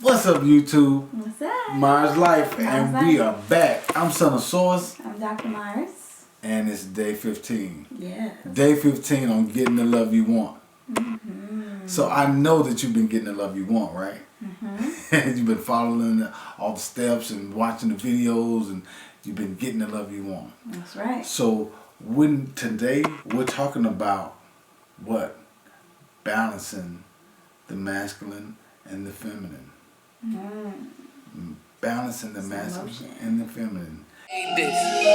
What's up, YouTube? What's up? Mars Life, and Mars we Life. are back. I'm Son of Source, I'm Dr. Myers. and it's day 15. Yes. Day 15 on getting the love you want. So I know that you've been getting the love you want, right? You've been following all the steps and watching the videos, and you've been getting the love you want. That's right. So today we're talking about what? Balancing the masculine and the feminine. Balancing the masculine and the feminine.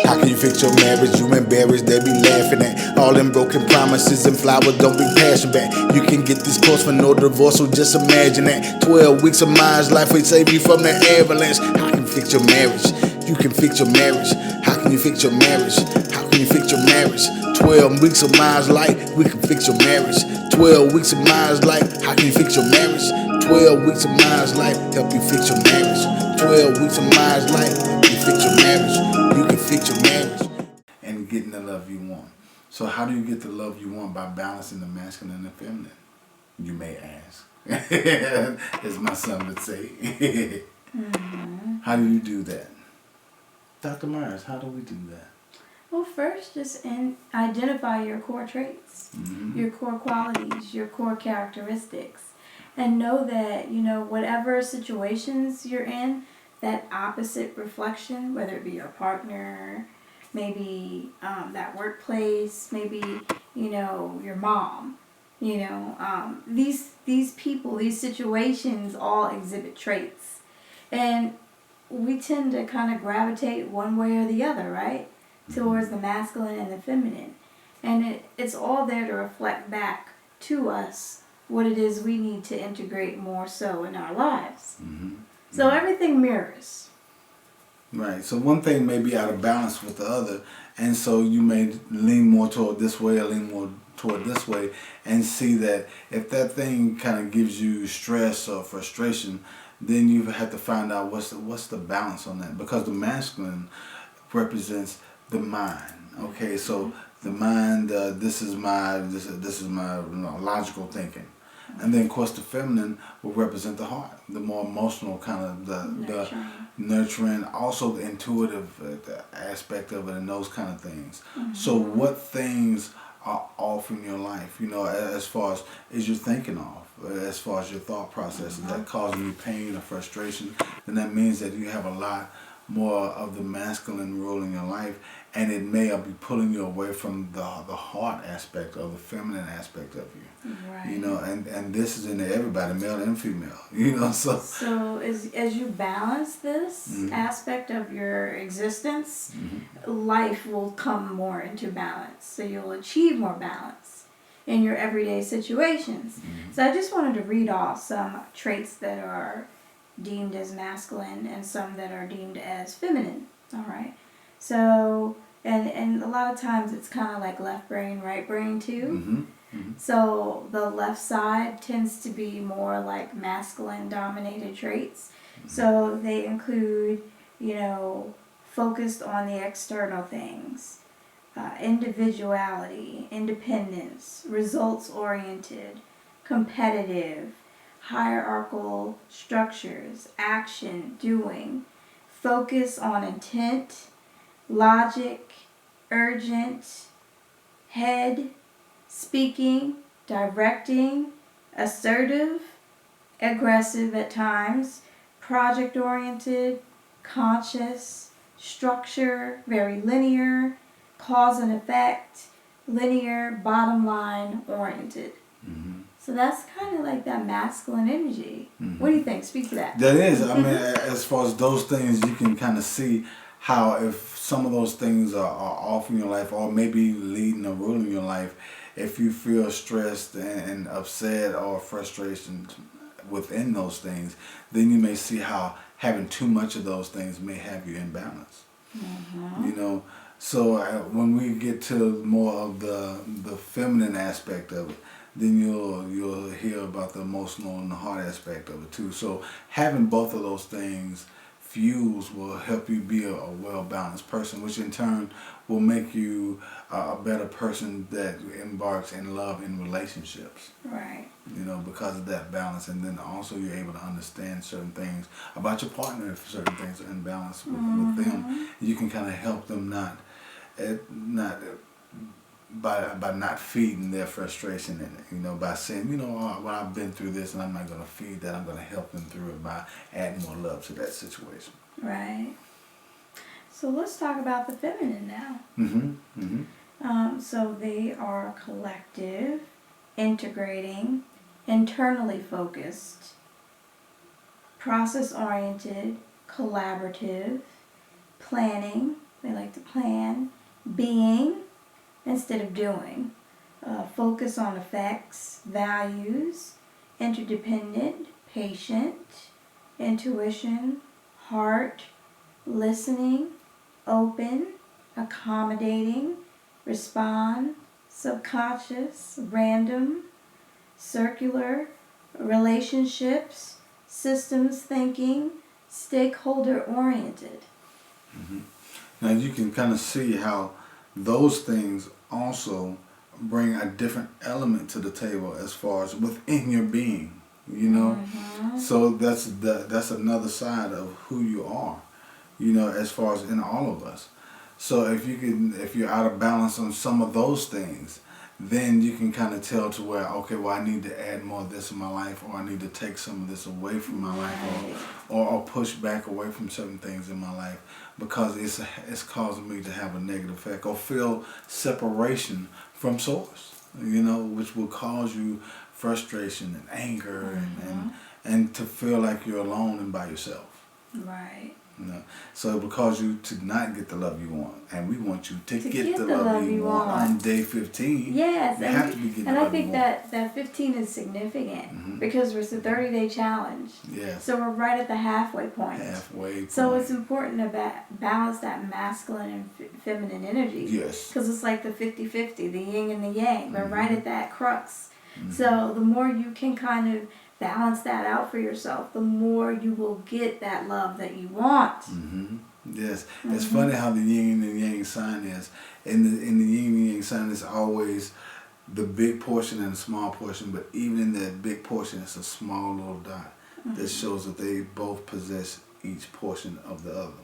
How can you fix your marriage? You embarrassed, they be laughing at all them broken promises and flowers don't be passing back. You can get this course for no divorce, so just imagine that. 12 weeks of Myers Life will save you from the avalanche. How can you fix your marriage? You can fix your marriage. How can you fix your marriage? How can you fix your marriage? 12 weeks of Myers Life, we can fix your marriage. 12 weeks of Myers Life, how can you fix your marriage? 12 weeks of Myers Life, help you fix your marriage. 12 weeks of Myers Life, help you fix your marriage. You can fix your marriage and getting the love you want. So how do you get the love you want? By balancing the masculine and the feminine, you may ask. As my son would say. How do you do that? Dr. Myers, how do we do that? Well, first, just identify your core traits, your core qualities, your core characteristics, and know that, whatever situations you're in, that opposite reflection, whether it be your partner, maybe that workplace, maybe, your mom, these people, these situations all exhibit traits. And we tend to kind of gravitate one way or the other, right? Towards the masculine and the feminine. And it's all there to reflect back to us what it is we need to integrate more so in our lives. So everything mirrors. Right. So one thing may be out of balance with the other, and so you may lean more toward this way or lean more toward this way, and see that if that thing kind of gives you stress or frustration, then you have to find out what's the balance on that, because the masculine represents the mind. Okay, so the mind, this is my logical thinking, and then of course the feminine will represent the heart, the more emotional kind of the nurturing, also the intuitive aspect of it, and those kind of things. So what things are off in your life? As far as is your thinking off, as far as your thought process, is that causing you pain or frustration? Then that means that you have a lot more of the masculine role in your life, and it may be pulling you away from the heart aspect or the feminine aspect of you. Right. And this is in everybody, male and female. So as you balance this aspect of your existence, life will come more into balance. So you'll achieve more balance in your everyday situations. So I just wanted to read off some traits that are deemed as masculine and some that are deemed as feminine. All right. So, and a lot of times it's kind of like left brain, right brain too. So the left side tends to be more like masculine dominated traits. So they include, focused on the external things, individuality, independence, results oriented, competitive, hierarchical structures, action, doing, focus on intent, logic, urgent, head, speaking, directing, assertive, aggressive at times, project oriented, conscious, structure, very linear, cause and effect, linear, bottom line oriented. So that's kind of like that masculine energy. What do you think? Speak to that. That is. I mean, as far as those things, you can kind of see how if some of those things are off in your life, or maybe leading or ruling your life, if you feel stressed and upset or frustration within those things, then you may see how having too much of those things may have you imbalance. So when we get to more of the feminine aspect of it, then you'll hear about the emotional and the heart aspect of it too. So having both of those things fuse will help you be a well-balanced person, which in turn will make you a better person that embarks in love in relationships. Right. You know, because of that balance, and then also you're able to understand certain things about your partner. If certain things are in balance with them, you can kind of help them not by not feeding their frustration in it. You know, by saying, you know, oh, well, I've been through this, and I'm not going to feed that. I'm going to help them through it by adding more love to that situation. Right. So let's talk about the feminine now. So they are collective, integrating, internally focused, process-oriented, collaborative, planning, they like to plan, being instead of doing, focus on effects, values, interdependent, patient, intuition, heart, listening, open, accommodating, respond, subconscious, random, circular, relationships, systems thinking, stakeholder oriented. Now you can kind of see how those things also bring a different element to the table as far as within your being, you know. So that's another side of who you are, you know, as far as in all of us. So if you're out of balance on some of those things, then you can kind of tell to where, okay, well, I need to add more of this in my life, or I need to take some of this away from my life, or push back away from certain things in my life, because it's causing me to have a negative effect, or feel separation from source, you know, which will cause you frustration and anger and to feel like you're alone and by yourself. Right. You know? So it will cause you to not get the love you want, and we want you to get the love you want on day 15. Yes, you have to be getting and the I love think you want. that 15 is significant because it's a 30-day challenge. Yes. So we're right at the halfway point. So it's important to balance that masculine and feminine energy. Yes. Because it's like the 50-50, the yin and the yang. We're right at that crux. So the more you can kind of balance that out for yourself, the more you will get that love that you want. Yes. It's funny how the yin and yang sign is. In the yin and yang sign is always the big portion and the small portion, but even in that big portion, it's a small little dot that shows that they both possess each portion of the other.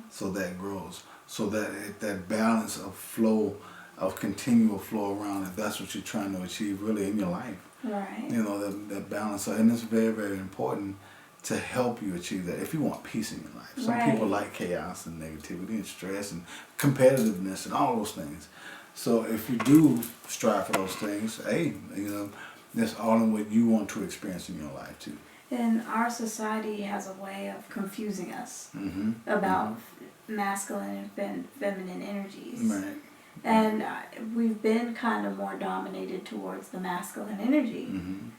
So that grows. So that balance of flow, of continual flow around, if that's what you're trying to achieve really in your life. Right. You know, that balance. And it's very, very important to help you achieve that if you want peace in your life. Some people like chaos and negativity and stress and competitiveness and all those things. So if you do strive for those things, hey, you know, that's all in what you want to experience in your life too. And our society has a way of confusing us about masculine and feminine energies. Right. And we've been kind of more dominated towards the masculine energy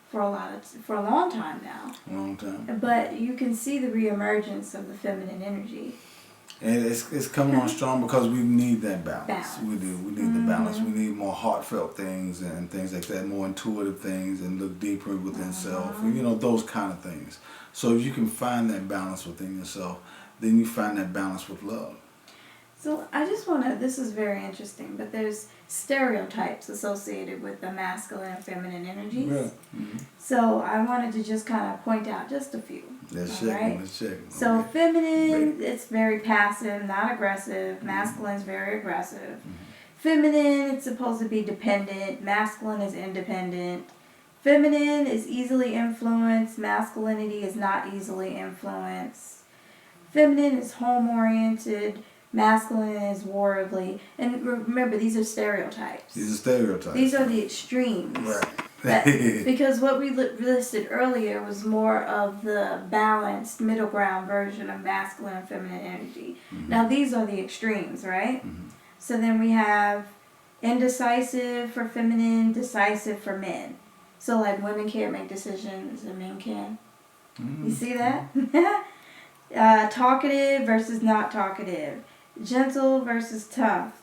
for a long time now. Long time. But you can see the reemergence of the feminine energy. And it's coming on strong because we need that balance. We do. We need the balance. We need more heartfelt things and things like that, more intuitive things, and look deeper within self, and, you know, those kind of things. So if you can find that balance within yourself, then you find that balance with love. So I just want to, this is very interesting, but there's stereotypes associated with the masculine and feminine energies. Yeah. So I wanted to just kind of point out just a few. Let's check. So feminine, it's very passive, not aggressive. Masculine is very aggressive. Feminine, it's supposed to be dependent. Masculine is independent. Feminine is easily influenced. Masculinity is not easily influenced. Feminine is home-oriented. Masculine is worldly. And remember, these are stereotypes. These are stereotypes. These are the extremes. Right. Because what we listed earlier was more of the balanced middle ground version of masculine and feminine energy. Now these are the extremes, right? So then we have indecisive for feminine, decisive for men. So like women can't make decisions and men can. You see that? Talkative versus not talkative. Gentle versus tough.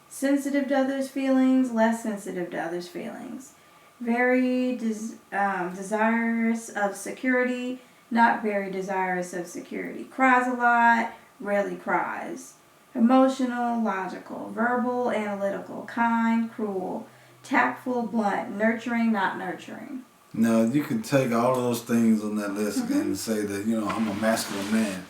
Sensitive to others' feelings, less sensitive to others' feelings. Very desirous of security, not very desirous of security, cries a lot, rarely cries. Emotional, logical, verbal, analytical, kind, cruel, tactful, blunt, nurturing, not nurturing. Now you can take all of those things on that list and say that, you know, I'm a masculine man.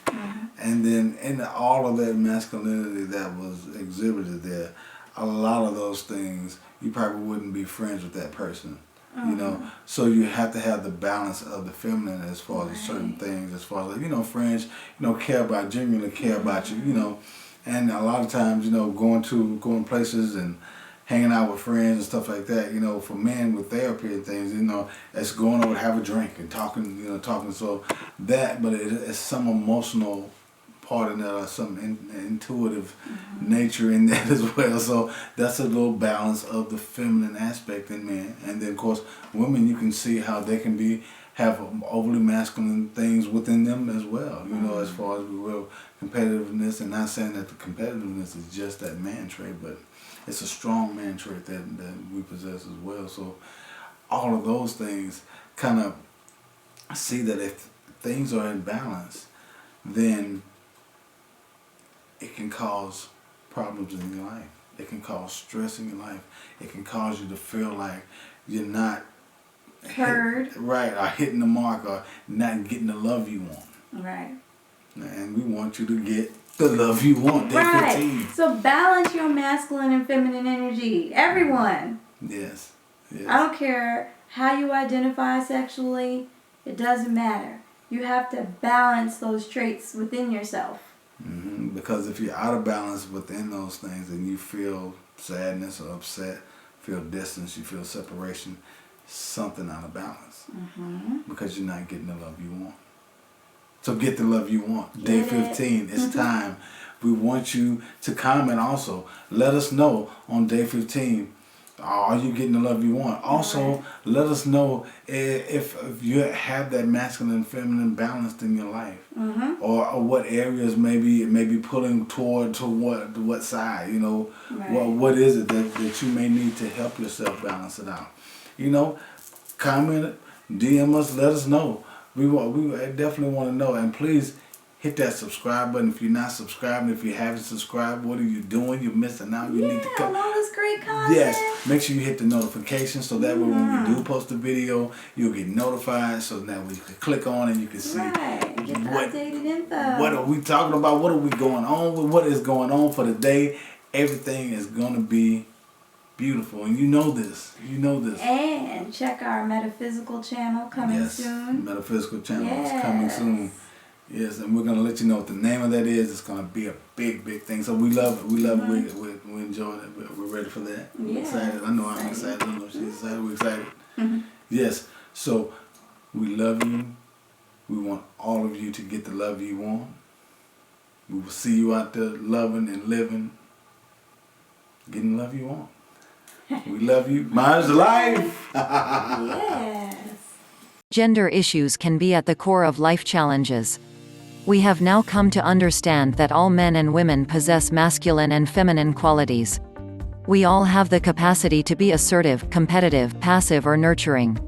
And then in all of that masculinity that was exhibited there, a lot of those things, you probably wouldn't be friends with that person. You know, so you have to have the balance of the feminine as far as certain things, as far as, you know, friends, you know, genuinely care about you, you know. And a lot of times, you know, going places and hanging out with friends and stuff like that, you know, for men with therapy and things, you know, it's going over to have a drink and talking, you know, so that, but it's some emotional part in that, or some intuitive nature in that as well. So that's a little balance of the feminine aspect in men. And then of course women, you can see how they can have overly masculine things within them as well, you know, as far as competitiveness. And not saying that the competitiveness is just that man trait, but it's a strong man trait that we possess as well. So all of those things kind of see that if things are in balance, then it can cause problems in your life. It can cause stress in your life. It can cause you to feel like you're not Heard. or hitting the mark, or not getting the love you want. Right. And we want you to get the love you want. Day 15. So balance your masculine and feminine energy. Everyone. Yes. I don't care how you identify sexually. It doesn't matter. You have to balance those traits within yourself. Because if you're out of balance within those things and you feel sadness or upset, feel distance, you feel separation, something out of balance. Because you're not getting the love you want. So get the love you want. Day 15, it's time. We want you to comment also. Let us know on day 15, are you getting the love you want? Also, let us know if you have that masculine and feminine balanced in your life. Or what areas maybe pulling to what side, you know. What is it that you may need to help yourself balance it out? You know, comment, DM us, let us know. We definitely want to know. And please hit that subscribe button if you're not subscribing. If you haven't subscribed, what are you doing? You're missing out. You need to come. All this great content. Yes, make sure you hit the notification so that way when we do post a video, you'll get notified, so that way you can click on and you can see Get updated info. what are we talking about, what are we going on with, what is going on for the day. Everything is going to be beautiful, and you know this. And check our metaphysical channel coming soon. Metaphysical channel is coming soon. Yes, and we're gonna let you know what the name of that is. It's gonna be a big thing. So we love it. We enjoy it. We're ready for that. We're excited. I know I'm excited. I know she's excited. We're excited. Yes. So we love you. We want all of you to get the love you want. We will see you out there loving and living, getting the love you want. We love you. Mine's life. Yes. Gender issues can be at the core of life challenges. We have now come to understand that all men and women possess masculine and feminine qualities. We all have the capacity to be assertive, competitive, passive, or nurturing.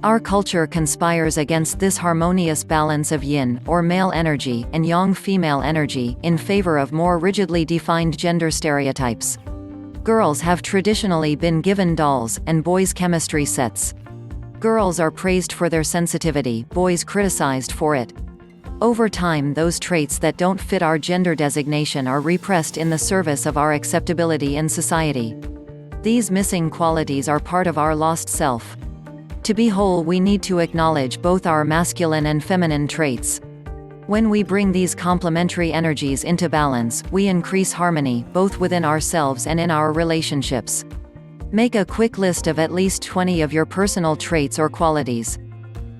Our culture conspires against this harmonious balance of yin, or male energy, and yang, female energy, in favor of more rigidly defined gender stereotypes. Girls have traditionally been given dolls, and boys chemistry sets. Girls are praised for their sensitivity, boys criticized for it. Over time, those traits that don't fit our gender designation are repressed in the service of our acceptability in society. These missing qualities are part of our lost self. To be whole, we need to acknowledge both our masculine and feminine traits. When we bring these complementary energies into balance, we increase harmony, both within ourselves and in our relationships. Make a quick list of at least 20 of your personal traits or qualities.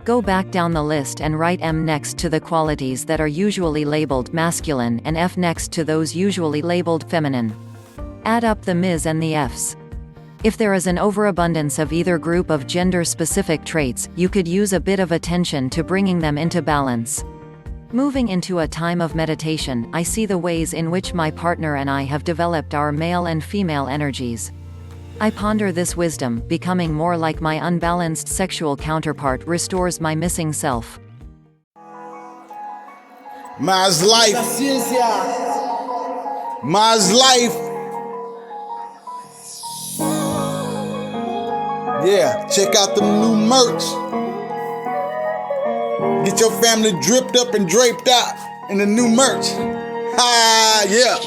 Go back down the list and write M next to the qualities that are usually labeled masculine and F next to those usually labeled feminine. Add up the Ms and the Fs. If there is an overabundance of either group of gender-specific traits, you could use a bit of attention to bringing them into balance. Moving into a time of meditation, I see the ways in which my partner and I have developed our male and female energies. I ponder this wisdom. Becoming more like my unbalanced sexual counterpart restores my missing self. Maz Life. Maz Life. Yeah, check out the new merch. Get your family dripped up and draped out in the new merch. Yeah.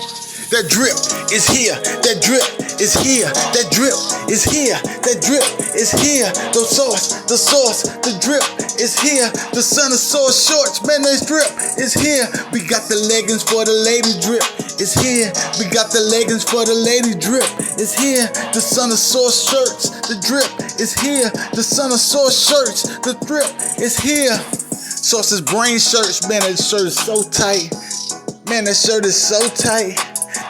That drip is here. That drip is here. That drip is here. That drip is here. The source, the drip is here. The son of source shorts, man, this drip is here. We got the leggings for the lady drip. It's here. We got the leggings for the lady drip. It's here. The son of source shirts. The drip is here. The son of source shirts. The drip is here. Source's brain shirts, man, that shirt is so tight. Man, that shirt is so tight.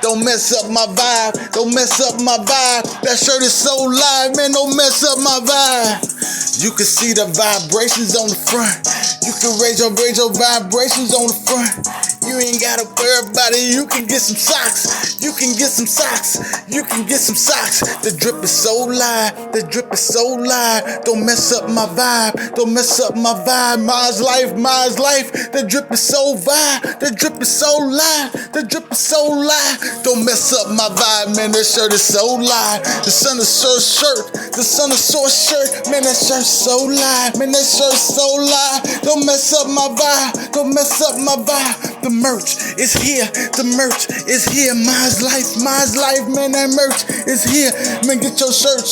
Don't mess up my vibe. Don't mess up my vibe. That shirt is so live, man. Don't mess up my vibe. You can see the vibrations on the front. You can raise your vibrations on the front. You ain't gotta worry about it. You can get some socks. You can get some socks. You can get some socks. The drip is so live. The drip is so live. Don't mess up my vibe. Don't mess up my vibe. Maz Life, Maz Life. The drip is so vibe. The drip is so live. The drip is so live. Don't mess up my vibe, man. That shirt is so live. The son of source shirt. The son of source shirt. Man, that shirt's so live. Man, that shirt's so live. Don't mess up my vibe. Don't mess up my vibe. The merch is here. The merch is here. Maz Life, Maz Life, man. That merch is here. Man, get your shirt.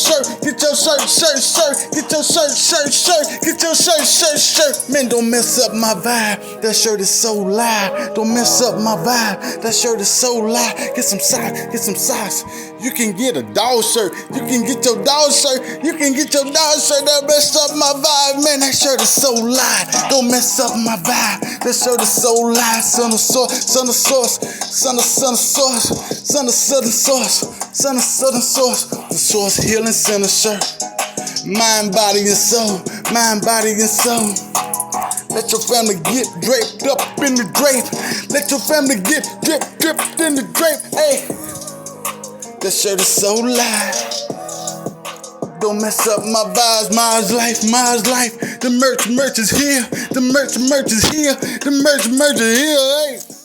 Get your shirt. Get your shirt. Get your shirt. Man, don't mess up my vibe. That shirt is so live. Don't mess up my vibe. That shirt is so live. Get some socks. Get some socks. You can get a dog shirt. You can get your dog shirt. You can get your dog shirt. That messed up my vibe. Man, that shirt is so live. Don't mess up my vibe. That shirt is so live. Son of source. Son of source. Son of source. Son of southern source. Son of southern source. The Source Healing Center shirt. Mind, body, and soul. Mind, body, and soul. Let your family get draped up in the drape. Let your family get dripped in the drape. Hey, that shirt is so live. Don't mess up my vibes. Maz Life, Maz Life. The merch is here. The merch is here. The merch is here. Hey.